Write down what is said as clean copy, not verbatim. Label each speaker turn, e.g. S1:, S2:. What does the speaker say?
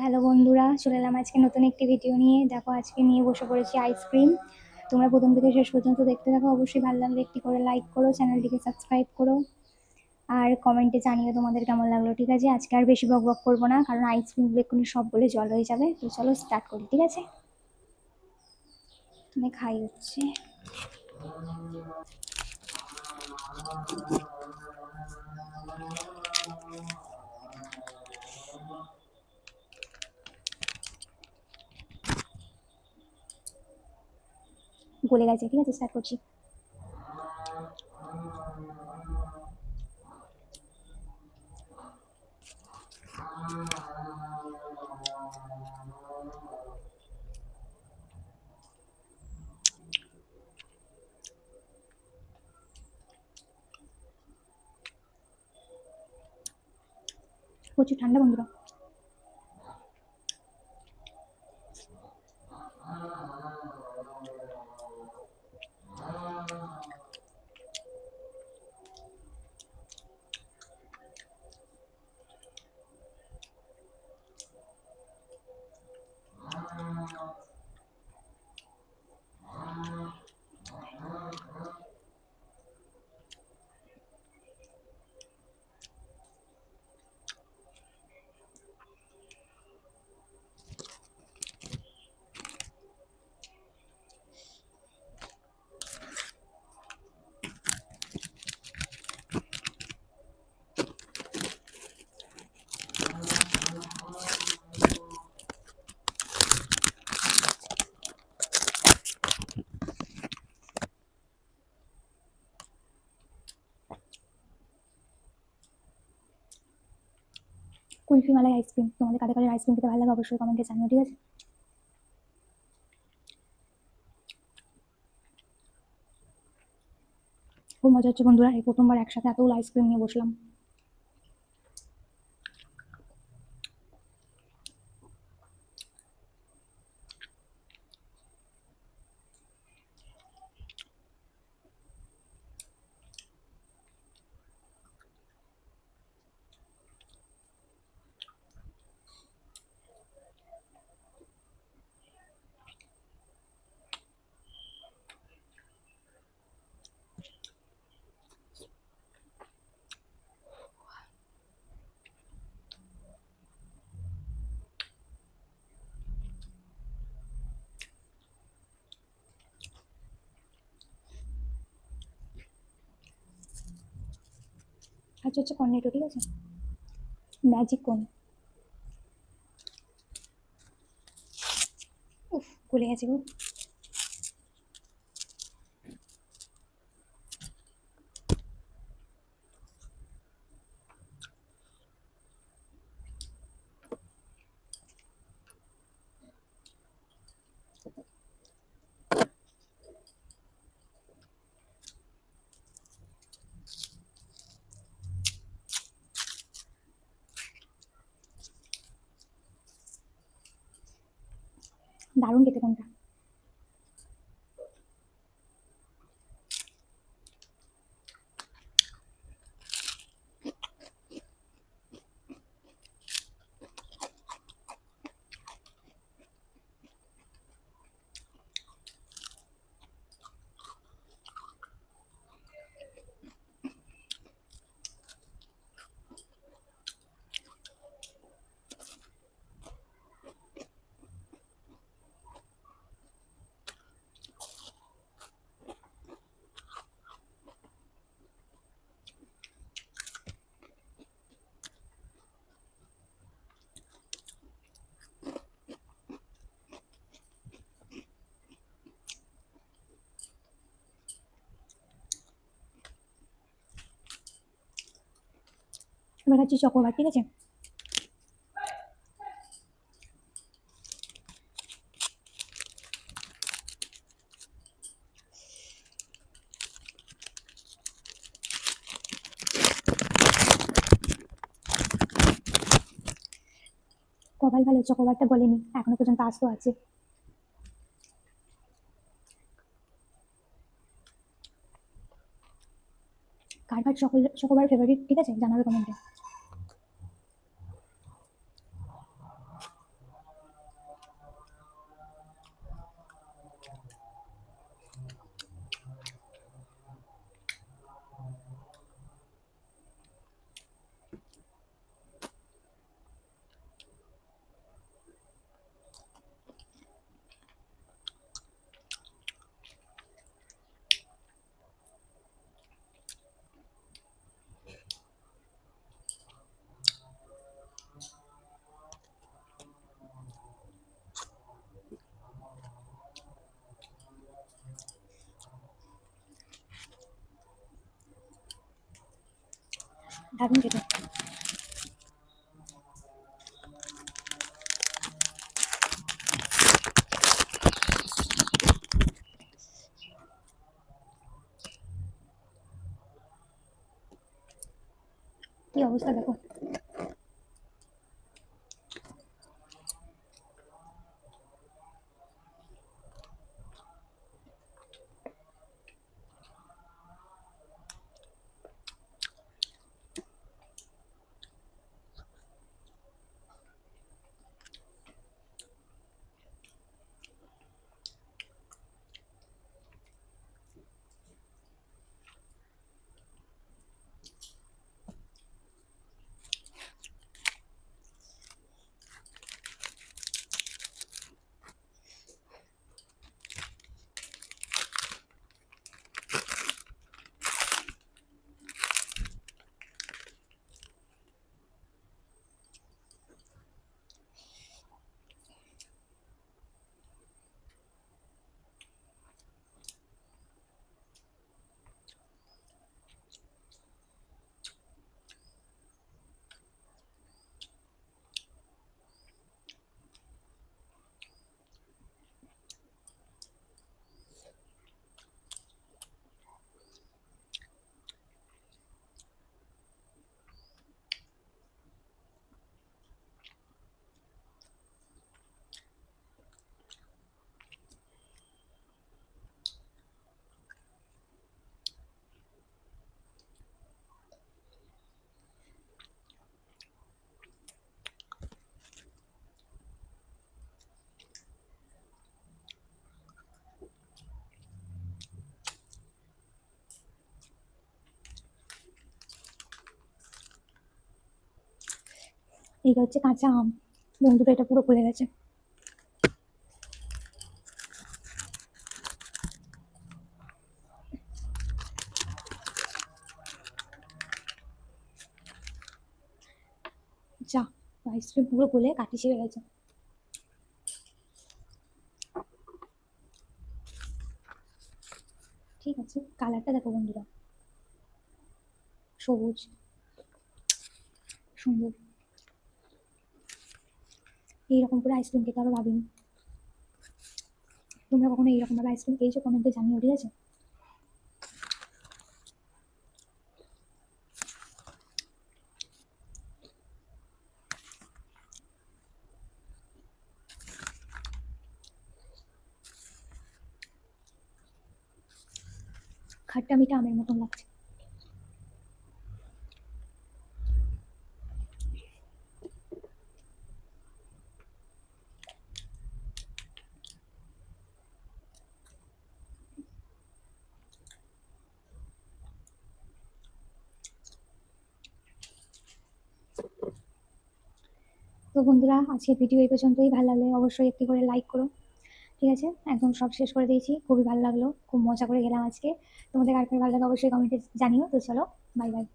S1: Hello বন্ধুরা, চলে এলাম আজকে নতুন একটি ভিডিও নিয়ে। দেখো আজকে নিয়ে বসে পড়েছি আইসক্রিম। তোমরা প্রথম থেকে শেষ পর্যন্ত দেখতে থাকো। অবশ্যই ভালো লাগলে একটি করে লাইক করো, চ্যানেলটিকে সাবস্ক্রাইব করো, আর কমেন্টে জানিও তোমাদের কেমন লাগলো। ঠিক আছে, আজকে আর বেশি বক বক করবো না, কারণ আইসক্রিমগুলো এক্ষুনি সব বলে জল হয়ে যাবে। তো চলো স্টার্ট করি। ঠিক আছে, তুমি খাই হচ্ছে। গলে গেছে। ঠিক আছে, স্টার্ট করছি। প্রচুর ঠান্ডা বন্ধুরা। কুলফি মালাই আইসক্রিম, তোমাদের কাদের কাদের আইসক্রিম খেতে ভালো লাগে অবশ্যই কমেন্টে জানিও। ঠিক আছে, খুব মজা হচ্ছে বন্ধুরা। এই প্রথমবার একসাথে এতগুলো আইসক্রিম নিয়ে বসলাম। আচ্ছা হচ্ছে কর্নেটো। ঠিক আছে, ম্যাজিক কোন। উফ, গলে গেছে গো। দারুণ খেতে কোনটা। এবার খাচ্ছি চকোবার। ঠিক আছে, কপাল ভালো, চকোবারটা গলেনি এখনো পর্যন্ত, আসতো আছে। কার কার চকোবার ফেভারিট, ঠিক আছে জানাবে কমেন্টে। দারুণ খেতে। কি অবস্থা দেখো। এইটা হচ্ছে কাঁচা আম, বন্ধুরা এটা পুরো গলে গেছে। যা, আইসক্রিম পুরো গলে কাঠি ছিঁড়ে গেছে। ঠিক আছে, কালারটা দেখো বন্ধুরা, সবুজ, সুন্দর। এইরকম করে আইসক্রিম খেতে আরো ভাবিনি। তোমরা কখনো এইরকম ভাবে আইসক্রিম খেয়েছো? কমেন্টে জানিও, ঠিক আছে? খাট্টা মিঠা আমের মতন লাগছে। তো বন্ধুরা, আজকের ভিডিও এই পর্যন্তই। ভালো লাগলে অবশ্যই একটি করে লাইক করো, ঠিক আছে? একদম সব শেষ করে দিয়েছি, খুবই ভালো লাগলো, খুব মজা করে গেলাম আজকে। তোমাদের কার কার ভালো লাগে অবশ্যই কমেন্টে জানিও। তো চলো, বাই বাই।